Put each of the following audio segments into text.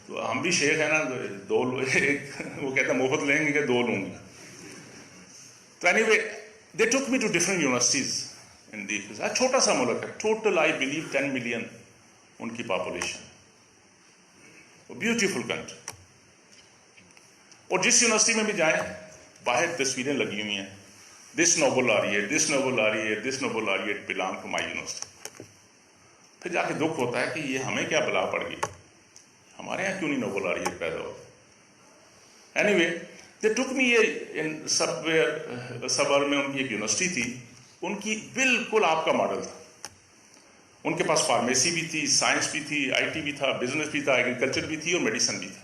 تو ہم بھی شیخ ہیں نا, دو وہ کہتے ہیں مفت لیں گے کہ دو لوں گے. تو anyway they took me to different universities in the. چھوٹا سا ملک ہے, ٹوٹل آئی بلیو 10 ملین ان کی پاپولیشن, بیوٹیفل کنٹری. اور جس یونیورسٹی میں بھی جائیں باہر تصویریں لگی ہوئی ہیں, دس Nobel laureate, this Nobel laureate, this Nobel laureate belong to my university. پھر جا کے دکھ ہوتا ہے کہ یہ ہمیں کیا بلا پڑ گئی, ہمارے یہاں کیوں نہیں نوبل laureate پیدا ہوتے. اینی وے دے ٹک می ان سبر میں ان کی ایک یونیورسٹی تھی, ان کی بالکل آپ کا ماڈل تھا. ان کے پاس فارمیسی بھی تھی, سائنس بھی تھی, آئی ٹی بھی تھا, بزنس بھی تھا, ایگریکلچر بھی تھی اور میڈیسن بھی تھا.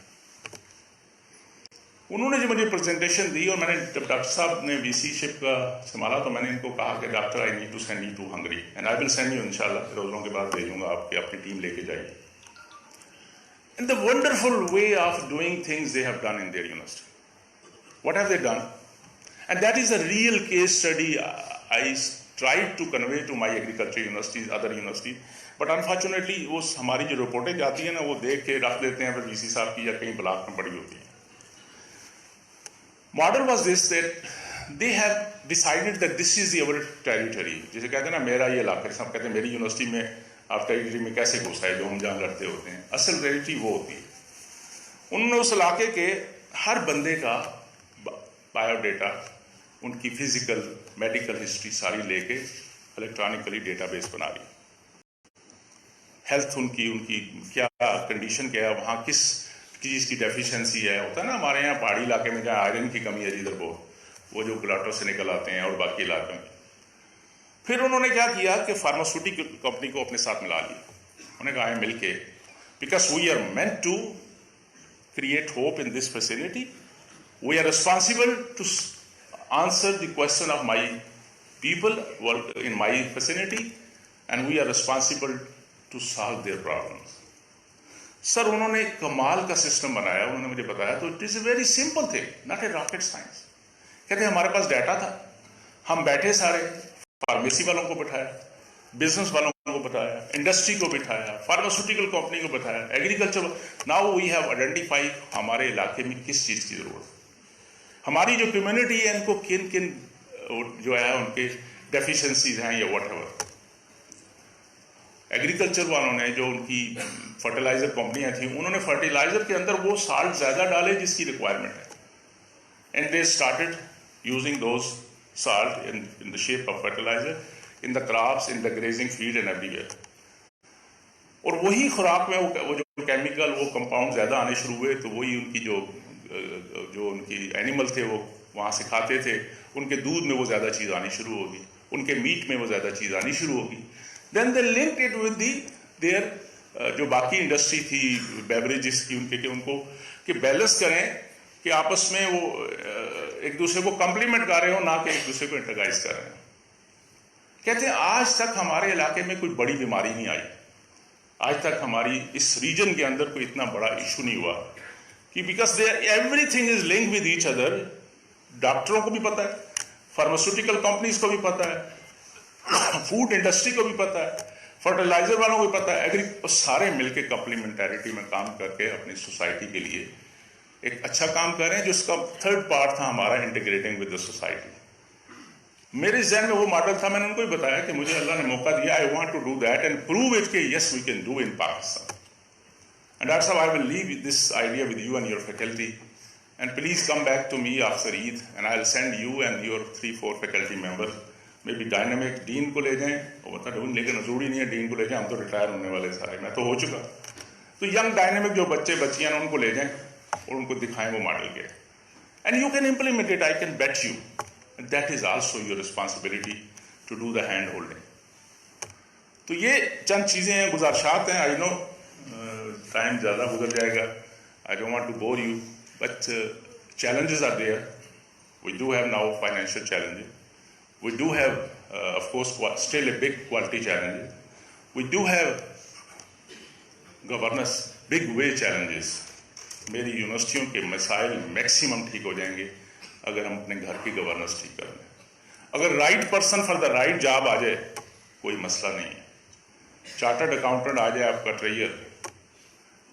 انہوں نے جو مجھے پریزنٹیشن دی, اور میں نے جب ڈاکٹر صاحب نے وی سی شپ کا سنبھالا تو میں نے ان کو کہا کہ doctor I need to send you to Hungary and I will send you انشاءاللہ, روزوں کے بعد بھیجوں گا آپ کی اپنی ٹیم لے کے جائیے. And the wonderful way of doing things they have done in their university. What have they done, and that is a real case study I tried to convey to my agriculture universities, other universities, but unfortunately وہ ہماری جو رپورٹیں جاتی ہیں نا وہ دیکھ کے رکھ دیتے ہیں, پھر وی سی صاحب کی یا کہیں بلاک میں پڑی ہوتی ہیں. Model was this, that they have decided that this is our territory. جیسے کہتے ہیں نا میرا یہ علاقہ, سب کہتے ہیں میری یونیورسٹی میں آپ ٹیریٹری میں کیسے گھس آئے, جو ہم جہاں لڑتے ہوتے ہیں. اصل ٹیریٹری وہ ہوتی ہے. انہوں نے اس علاقے کے ہر بندے کا بایو ڈیٹا, ان کی فزیکل میڈیکل ہسٹری ساری لے کے الیکٹرانکلی ڈیٹا بیس بنا لی. ہیلتھ ان کی کیا کنڈیشن کیا ہے, وہاں کس چیز کی ڈیفیشنسی ہے. ہوتا ہے نا ہمارے یہاں پہاڑی علاقے میں جہاں آئرن کی کمی ہے جدھر وہ جو گلاٹوں سے نکل آتے ہیں, اور باقی علاقوں میں. پھر انہوں نے کیا کیا کہ فارماسیوٹیکل کمپنی کو اپنے ساتھ ملا لیا. انہوں نے کہا مل کے, because we are meant to create hope in this facility, we are responsible to answer the question of my people in my vicinity, and we are responsible to solve their problems. سر انہوں نے کمال کا system بنایا, انہوں نے مجھے بتایا, تو it is a very simple thing, not a rocket science. کہتے ہیں ہمارے پاس ڈیٹا تھا, ہم بیٹھے سارے, فارمیسی والوں کو بٹھایا, بزنس والوں کو بتایا, انڈسٹری کو بٹھایا, فارماسیوٹیکل کمپنی کو بتایا, agriculture. Now we have identify ہمارے علاقے میں کس چیز کی ضرورت ہے, ہماری جو کمیونٹی ہے ان کو کن کن جو ہے ان کے ڈیفیشنسیز ہیں یا واٹ ایور. ایگریکلچر والوں نے جو ان کی فرٹیلائزر کمپنیاں تھیں, انہوں نے فرٹیلائزر کے اندر وہ سالٹ زیادہ ڈالے جس کی ریکوائرمنٹ ہے, and they started using those salt in the shape of fertiliser in the crops, in the grazing field and everywhere. اور وہی خوراک میں وہ جو کیمیکل وہ کمپاؤنڈ زیادہ آنے شروع ہوئے, تو وہی ان کی جو ان کی اینیمل تھے وہ وہاں سے کھاتے تھے, ان کے دودھ میں وہ زیادہ چیز آنی شروع ہوگی, ان کے میٹ میں وہ زیادہ چیز آنی شروع ہوگی. Then they linked it with the there جو باقی انڈسٹری تھی بیوریجز کی, ان کو کہ بیلنس کریں کہ آپس میں وہ ایک دوسرے کو کمپلیمنٹ کر رہے ہوں, نہ کہ ایک دوسرے کو انٹرگائز کر رہے ہوں. کہتے ہیں آج تک ہمارے علاقے میں کوئی بڑی بیماری نہیں آئی, آج تک ہماری اس ریجن کے اندر کوئی اتنا بڑا ایشو نہیں ہوا, کہ because every thing is link with each other. ڈاکٹروں کو بھی پتہ ہے, فارماسیوٹیکل کمپنیز کو بھی پتہ ہے, فوڈ انڈسٹری کو بھی پتہ ہے, فرٹیلائزر والوں کو بھی پتہ ہے. سارے مل کے کمپلیمنٹیریٹی میں کام کر کے اپنی سوسائٹی کے لیے ایک اچھا کام کر رہے ہیں, جو اس کا تھرڈ پارٹ تھا ہمارا انٹیگریٹنگ ود دا سوسائٹی. میرے ذہن میں وہ ماڈل تھا, میں نے ان کو بھی بتایا کہ مجھے اللہ نے موقع دیا, I want to do that and prove it کہ yes we can do in Pakistan. And Dr. Sahab, I will leave this idea with you and your faculty, and please come back to me after Eid, and I'll send you and your 3-4 faculty members, maybe dynamic dean کو لے جائیں, اور بتا down لیکن ضروری نہیں ہے ڈین کو لے جائیں, ہم تو ریٹائر ہونے والے سارے, میں تو ہو چکا. تو ینگ ڈائنامک جو بچے بچیاں ہیں ان کو لے جائیں اور ان کو دکھائیں وہ ماڈل کے, and you can implement it, I can bet you, and that is also your responsibility to do the hand holding. تو یہ چند چیزیں ہیں, گزارشات ہیں. I know ٹائم زیادہ گزر جائے گا, I don't want to bore you, but challenges are there. We do have now financial challenges. We do have, of course, still a big quality challenges. We do have governance, big way challenges. میری یونیورسٹیوں کے مسائل maximum ٹھیک ہو جائیں گے اگر ہم اپنے گھر کی گورننس ٹھیک کر لیں. اگر right person for the right job آ جائے کوئی مسئلہ نہیں ہے. چارٹرڈ اکاؤنٹنٹ آ جائے آپ کا ٹریئر,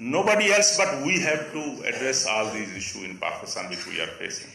Nobody else but we have to address all these issues in Pakistan which we are facing.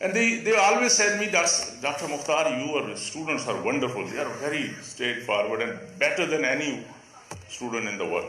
And they always said me, Dr. Mukhtar, your students are wonderful. They are very straightforward and better than any student in the world.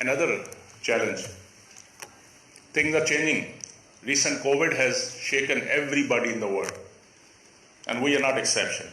another challenge. Things are changing. Recent COVID has shaken everybody in the world, and we are not exception.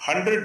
100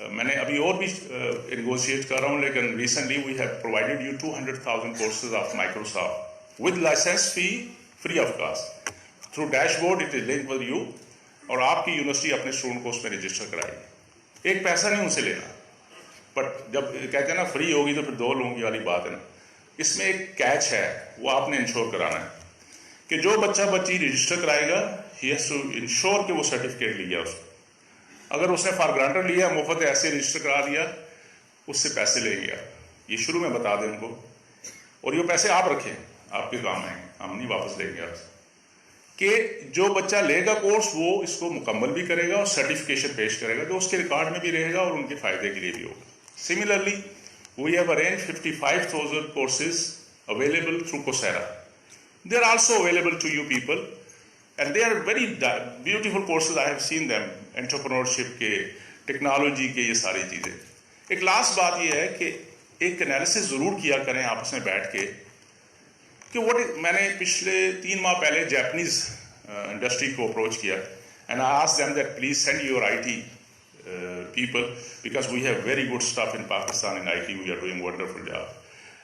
میں نے ابھی اور بھی negotiate کر رہا ہوں, لیکن recently we have provided you 200,000 courses of Microsoft with license fee free of cost. Through dashboard it is link with you, اور آپ کی یونیورسٹی اپنے اسٹوڈنٹ کو اس میں رجسٹر کرائے گی. ایک پیسہ نہیں ان سے لینا, بٹ جب کہتے ہیں نا فری ہوگی تو پھر دو لوں گی والی بات ہے نا. اس میں ایک کیچ ہے, وہ آپ نے انشور کرانا ہے کہ جو بچہ بچی رجسٹر کرائے گا ہی ہیز ٹو انشور کہ وہ سرٹیفکیٹ لیا اس کو. اگر اس نے فار گرانٹر لیا, مفت ایسے رجسٹر کرا دیا, اس سے پیسے لے گیا. یہ شروع میں بتا دیں ان کو, اور یہ پیسے آپ رکھیں, آپ کے کام آئیں گے, ہم نہیں واپس لیں گے آپ سے. کہ جو بچہ لے گا کورس وہ اس کو مکمل بھی کرے گا اور سرٹیفکیشن پیش کرے گا, جو اس کے ریکارڈ میں بھی رہے گا اور ان کے فائدے کے لیے بھی ہوگا. Similarly we have arrange 55,000 courses available through Coursera. They are also available to you people, and they are very beautiful courses. I have seen them. Entrepreneurship کے, ٹیکنالوجی کے, یہ ساری چیزیں. ایک لاسٹ بات یہ ہے کہ ایک انالیسس ضرور کیا کریں آپس میں بیٹھ کے کہ میں نے پچھلے 3 ماہ پہلے جیپنیز انڈسٹری کو اپروچ کیا, and I asked them that please send your IT people because we have very good stuff in Pakistan in IT. We are doing wonderful job.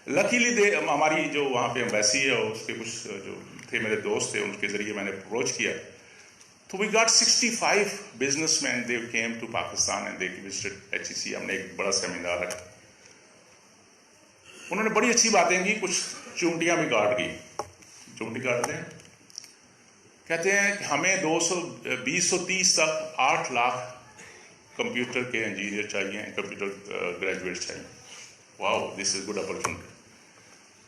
Luckily ہماری جو وہاں پہ ایمبیسی ہے, اس کے کچھ جو تھے میرے دوست تھے, ان کے ذریعے میں نے اپروچ کیا, تو we got 65 businessmen. They came to Pakistan and they visited HEC. ہم نے ایک بڑا سیمینار رکھا, انہوں نے بڑی اچھی باتیں کی, کچھ چونٹیاں بھی کاٹ گئی. چونٹی کاٹتے ہیں, کہتے ہیں کہ ہمیں 2030 تک 8 لاکھ کمپیوٹر کے انجینئر چاہیے, کمپیوٹر گریجویٹ چاہیے. واو, دس از گڈ اپرچونٹی.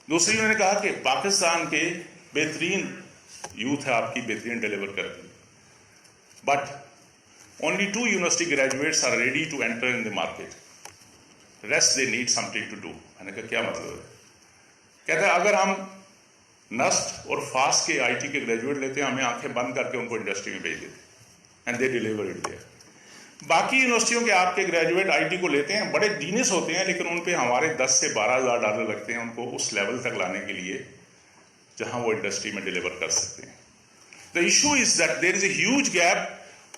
دوسری انہوں نے کہا کہ پاکستان کے بہترین یوتھ ہے آپ کی, بہترین ڈیلیور کرتی, but only 2 university graduates are ready to enter in the market, rest they need something to do. میں نے کہا کیا مطلب ہے؟ کہتا ہے اگر ہم نسٹ اور فاسٹ کے IT کے گریجویٹ لیتے ہیں, ہمیں آنکھیں بند کر کے ان کو انڈسٹری میں بھیج دیتے, and they deliver it there. باقی یونیورسٹیوں کے آپ کے گریجویٹ IT کو لیتے ہیں, بڑے جینیس ہوتے ہیں, لیکن ان پہ ہمارے 10 سے 12,000 ڈالر لگتے ہیں ان کو اس لیول تک لانے کے لیے جہاں وہ انڈسٹری میں ڈیلیور کر سکتے ہیں. The issue is that there is a huge gap.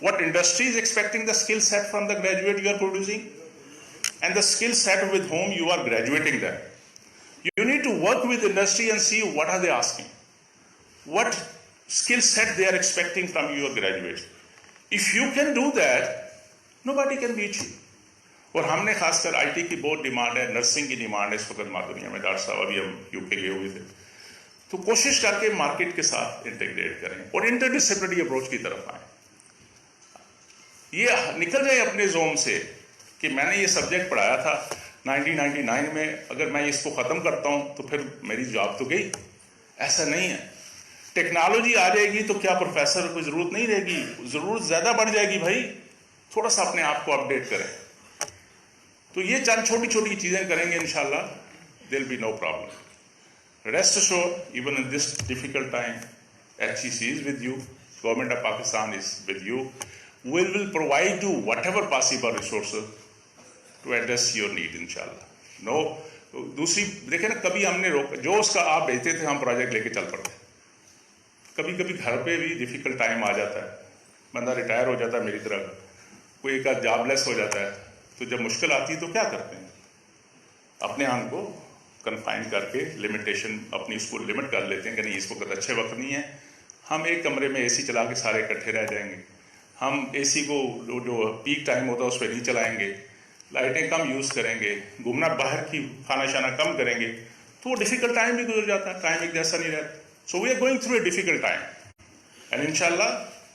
What industry is expecting the skill set from the graduate you are producing, and the skill set with whom you are graduating them. You need to work with industry and see what are they asking, what skill set they are expecting from your graduates. If you can do that, nobody can beat you. اور ہم نے خاص کر IT کی بہت demand ہے, nursing کی demand ہے اس وقت ہماری دنیا میں. ڈاکٹر صاحب ابھی ہم UK گئے ہوئے تھے, تو کوشش کر کے مارکیٹ کے ساتھ انٹیگریٹ کریں اور انٹر ڈسپلنری اپروچ کی طرف آئیں. یہ نکل جائے اپنے زون سے کہ میں نے یہ سبجیکٹ پڑھایا تھا 1999 میں, اگر میں اس کو ختم کرتا ہوں تو پھر میری جاب تو گئی. ایسا نہیں ہے. ٹیکنالوجی آ جائے گی تو کیا پروفیسر کو ضرورت نہیں رہے گی, ضرورت زیادہ بڑھ جائے گی. بھائی تھوڑا سا اپنے آپ کو اپڈیٹ کریں. تو یہ چند چھوٹی چھوٹی چیزیں کریں گے انشاءاللہ, there will be no problem. Rest assured, even in this difficult time, HEC is with you, Government of Pakistan is with you. We will provide you whatever possible resources to address your need inshallah. No, دوسری دیکھیں نا, کبھی ہم نے جو اس کا آپ بھیجتے تھے ہم پروجیکٹ لے کے چل پڑتے. کبھی کبھی گھر پہ بھی ڈیفیکلٹ ٹائم آ جاتا ہے, بندہ ریٹائر ہو جاتا ہے میری طرح, کوئی ایک آدھ جاب لیس ہو جاتا ہے, تو جب مشکل آتی ہے تو کیا کرتے ہیں, اپنے آپ کو کنفائن کر کے لمیٹیشن اپنی اس کو لمٹ کر لیتے ہیں کہ نہیں اس وقت اچھے وقت نہیں ہے, ہم ایک کمرے میں AC چلا کے سارے اکٹھے رہ جائیں گے, ہم AC کو جو پیک ٹائم ہوتا ہے اس پہ نہیں چلائیں گے, لائٹیں کم یوز کریں گے, گھومنا باہر کی کھانا شانا کم کریں گے, تو وہ ڈیفیکلٹ ٹائم بھی گزر جاتا ہے, ٹائم ایک جیسا نہیں رہتا. So we are going through a difficult time, and انشاءاللہ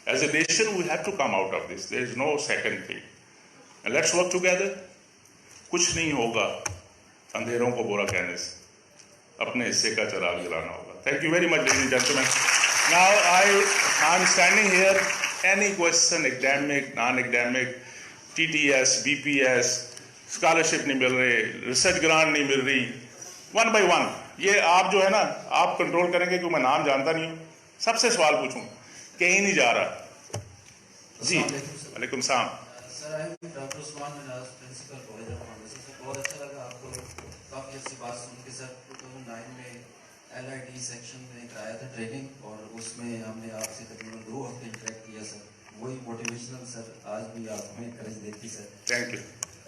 as a nation we have to come out of this, there is no second thing, and let's work together. کچھ نہیں ہوگا اندھیروں کو برا کہنے سے, اپنے حصے کا چراغ جلانا ہوگا. Thank you very much ladies and gentleman. Now I am standing here. Any question, academic, non academic, TTS, BPS, scholarship نہیں مل رہے, ریسرچ گرانٹ نہیں مل رہی, 1 by 1 یہ آپ جو ہے نا آپ کنٹرول کریں گے, کیونکہ میں نام جانتا نہیں ہوں, سب سے سوال پوچھوں, کہیں نہیں جا رہا. جی وعلیکم السلام. Sir doctor Usman Manaz principal college of pharmacy. Sir بہت اچھا لگا آپ کو کافی اچھی بات سن کے. سر 2009 میں LID سیکشن میں کرایا تھا ٹریننگ, اور اس میں ہم نے آپ سے تقریباً 2 ہفتے انٹریکٹ کیا. سر وہی موٹیویشنل سر آج بھی آپ ہمیں انکریج دیتی. Sir thank you.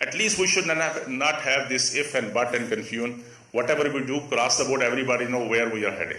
at least we should not have this if and but and confusion. Whatever we do, cross the board, everybody know where we are heading.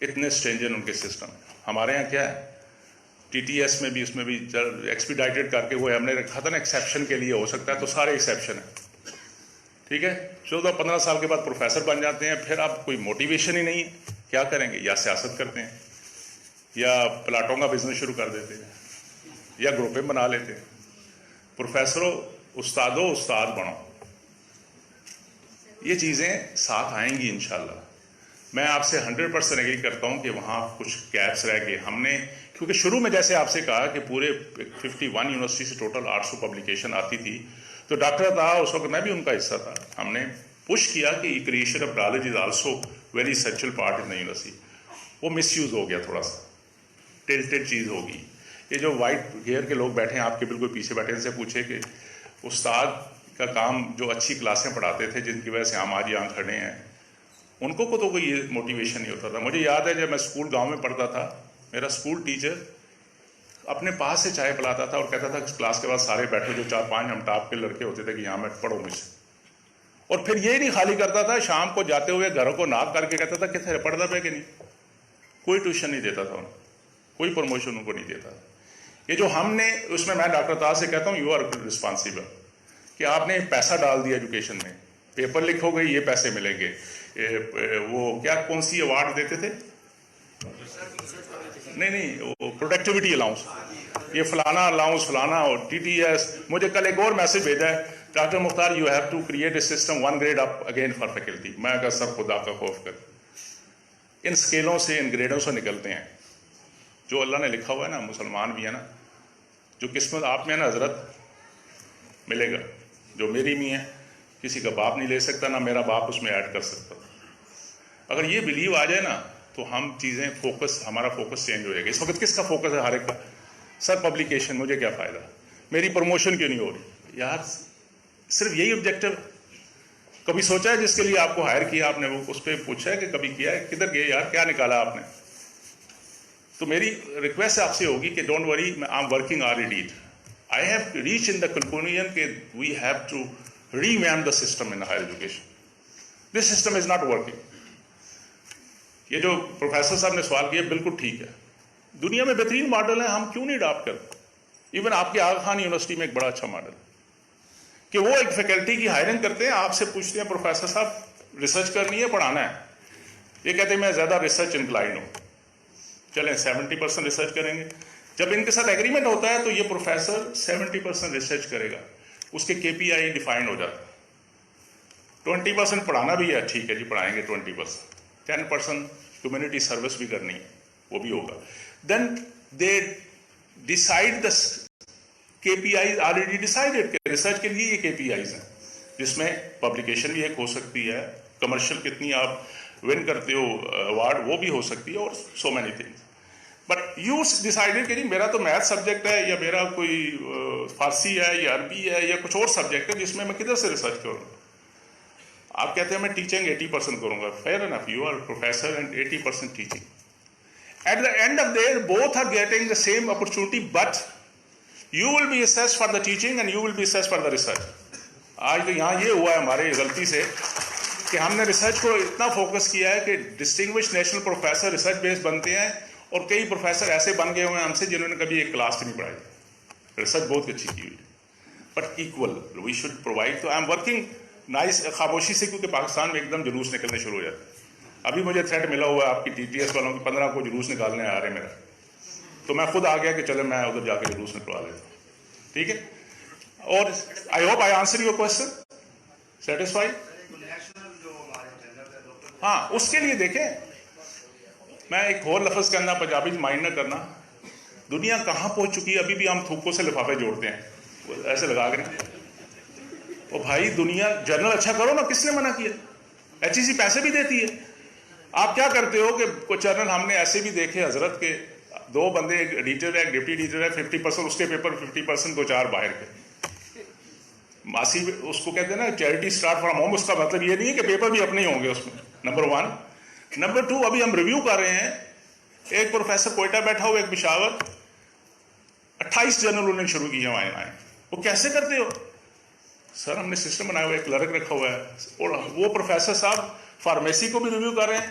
اتنے اسٹرینجر ان کے system ہیں. ہمارے یہاں کیا ہے, ٹی ٹی ایس میں بھی اس میں بھی ایکسپیڈائٹیڈ کر کے وہ ہم نے رکھا تھا نا ایکسیپشن کے لیے ہو سکتا ہے, تو سارے ایکسیپشن ہیں. ٹھیک ہے, 14-15 سال کے بعد پروفیسر بن جاتے ہیں, پھر آپ کوئی موٹیویشن ہی نہیں ہے, کیا کریں گے؟ یا سیاست کرتے ہیں, یا پلاٹوں کا بزنس شروع کر دیتے ہیں, یا گروپیں بنا لیتے ہیں. پروفیسروں, استادوں, استاد بنو. یہ چیزیں ساتھ آئیں گی انشاءاللہ. میں آپ سے 100% ایگری کرتا ہوں کہ وہاں کچھ گیپس رہ گئے. ہم نے کیونکہ شروع میں جیسے آپ سے کہا کہ پورے 51 یونیورسٹی سے ٹوٹل 800 پبلیکیشن آتی تھی, تو ڈاکٹر تھا اس وقت, میں بھی ان کا حصہ تھا. ہم نے پش کیا کہ creation of knowledge is also very essential part in the university. وہ مس یوز ہو گیا, تھوڑا سا ٹلٹڈ چیز ہوگی. یہ جو وائٹ گیئر کے لوگ بیٹھے ہیں آپ کے بالکل پیچھے بیٹھے, ان سے پوچھے کہ استاد کا کام جو اچھی کلاسیں پڑھاتے تھے, جن کی وجہ سے ہم آج یہاں کھڑے ہیں, ان کو تو کوئی یہ موٹیویشن نہیں ہوتا تھا. مجھے یاد ہے جب میں اسکول گاؤں میں پڑھتا تھا, میرا اسکول ٹیچر اپنے پاس سے چائے پلاتا تھا اور کہتا تھا کلاس کے بعد سارے بیٹھے, جو 4-5 ہم ٹاپ کے لڑکے ہوتے تھے, کہ یہاں میں پڑھو مجھ سے. اور پھر یہ نہیں خالی کرتا تھا, شام کو جاتے ہوئے گھروں کو ناک کر کے کہتا تھا کہ پڑھتا پہ کہ نہیں. کوئی ٹیوشن نہیں دیتا تھا انہیں, کوئی پروموشن ان کو نہیں دیتا. یہ جو ہم نے اس میں ڈاکٹر تاج سے کہتا ہوں, یو آر رسپانسیبل, کہ آپ نے پیسہ ڈال دیا ایجوکیشن میں, پیپر لکھ ہو گئی, یہ پیسے ملیں گے. وہ کیا کون سی ایوارڈ دیتے تھے, نہیں وہ پروڈکٹیوٹی الاؤنس, یہ فلانا الاؤنس فلانا, اور ٹی ٹی ایس. مجھے کل ایک اور میسج بھیجا ہے, doctor Mukhtar you have to create a system 1 grade up again for faculty. میں کہا سر خدا کا خوف کر, ان اسکیلوں سے, ان گریڈوں سے نکلتے ہیں. جو اللہ نے لکھا ہوا ہے نا, مسلمان بھی ہے نا, جو قسمت آپ میں ہے نا حضرت, ملے گا. جو میری میں ہے, کسی کا باپ نہیں لے سکتا, نہ میرا باپ اس میں ایڈ کر سکتا. اگر یہ بلیو آ جائے نا, تو ہم چیزیں ہمارا فوکس چینج ہو جائے گا. اس وقت کس کا فوکس ہے ہر ایک کا, سر پبلیکیشن, مجھے کیا فائدہ, میری پروموشن کیوں نہیں ہو رہی. یار صرف یہی آبجیکٹو. کبھی سوچا ہے جس کے لیے آپ کو ہائر کیا آپ نے, وہ اس پہ پوچھا ہے کہ کبھی کیا ہے, کدھر گئے یار, کیا نکالا آپ نے. تو میری ریکویسٹ آپ سے ہوگی کہ don't worry, I am working already. I have reached in the conclusion that we have to revamp the system in higher education. This system is not working. یہ جو پروفیسر صاحب نے سوال کیا بالکل ٹھیک ہے. دنیا میں بہترین ماڈل ہے, ہم کیوں نہیں اڈاپٹ کرتے. ایون آپ کے آغا خان یونیورسٹی میں ایک بڑا اچھا ماڈل کہ وہ ایک فیکلٹی کی ہائرنگ کرتے ہیں, آپ سے پوچھتے ہیں پروفیسر صاحب ریسرچ کرنی ہے, پڑھانا ہے. یہ کہتے ہیں میں زیادہ ریسرچ انکلائنڈ ہوں, چلیں 70% ریسرچ کریں گے. جب ان کے ساتھ ایگریمنٹ ہوتا ہے تو یہ پروفیسر 70% ریسرچ کرے گا, اس کے KPI ڈیفائنڈ ہو جاتا ہے. 20% پڑھانا بھی ہے, ٹھیک ہے جی پڑھائیں گے 20%. 10% کمیونٹی سروس بھی کرنی ہے, وہ بھی ہوگا. Then they decide the KPIs already decided کہ ریسرچ کے لیے یہ KPIs ہیں, جس میں پبلیکیشن بھی ایک ہو سکتی ہے, کمرشل کتنی آپ ون کرتے ہو ایوارڈ وہ بھی ہو سکتی ہے, اور so many things. But you decided کہ جی میرا تو میتھ سبجیکٹ ہے, یا میرا کوئی فارسی ہے, یا عربی ہے, یا کچھ اور سبجیکٹ ہے جس میں کدھر سے ریسرچ کروں. آپ کہتے ہیں میں ٹیچنگ 80% کروں گا, fair enough, you are professor and 80% teaching. At the end of day both are getting the same opportunity, but you will be assessed for the teaching and you will be assessed for the research. آج تو یہاں یہ ہوا ہے ہمارے غلطی سے کہ ہم نے ریسرچ کو اتنا فوکس کیا ہے کہ ڈسٹنگوش نیشنل پروفیسر ریسرچ بیس بنتے ہیں, اور کئی پروفیسر ایسے بن گئے ہوئے ہیں ہم سے جنہوں نے کبھی ایک کلاس نہیں پڑھائی. ریسرچ بہت اچھی کی ہوئی, but equal we should provide. تو آئی ایم ورکنگ نائس خاموشی سے, کیونکہ پاکستان میں ایک دم جلوس نکلنے شروع ہو جاتے ہیں. ابھی مجھے تھریٹ ملا ہوا ہے آپ کی TTS والوں کی, 15 کو جلوس نکالنے آ رہے ہیں میرا, تو میں خود آ گیا کہ چلے میں ادھر جا کے جلوس نکلوا لیتا ہوں. ٹھیک ہے, اور I hope I answer your question. Satisfy? ہاں, اس کے لیے دیکھیں, میں ایک اور لفظ کرنا, پنجابی مائنڈ نہ کرنا, دنیا کہاں پہنچ چکی ہے. ابھی بھی ہم تھوکوں سے لفافے جوڑتے ہیں ایسے لگا کر. او بھائی دنیا جرنل اچھا کرو نا, کس نے منع کیا؟ HEC پیسے بھی دیتی ہے. آپ کیا کرتے ہو کہ کچھ جرنل ہم نے ایسے بھی دیکھے حضرت کے, 2 بندے, ایک ایڈیٹر ہے, ایک ڈپٹی ایڈیٹر ہے, 50% اس کے پیپر, 50% 2-4 باہر کے. ماسی اس کو کہتے ہیں نا چیریٹی اسٹارٹ فرام ہوم. اس کا مطلب یہ نہیں ہے کہ پیپر بھی اپنے ہی ہوں گے اس میں, نمبر 1. نمبر 2, ابھی ہم ریویو کر رہے ہیں, ایک پروفیسر کوئٹہ بیٹھا ہوا, ایک پشاور, 28 جرنل انہوں نے شروع کی ہے وہاں. وہ کیسے کرتے ہو؟ سر ہم نے سسٹم بنایا ہوا ہے, کلرک رکھا ہوا ہے. اور وہ پروفیسر صاحب فارمیسی کو بھی ریویو کر رہے ہیں,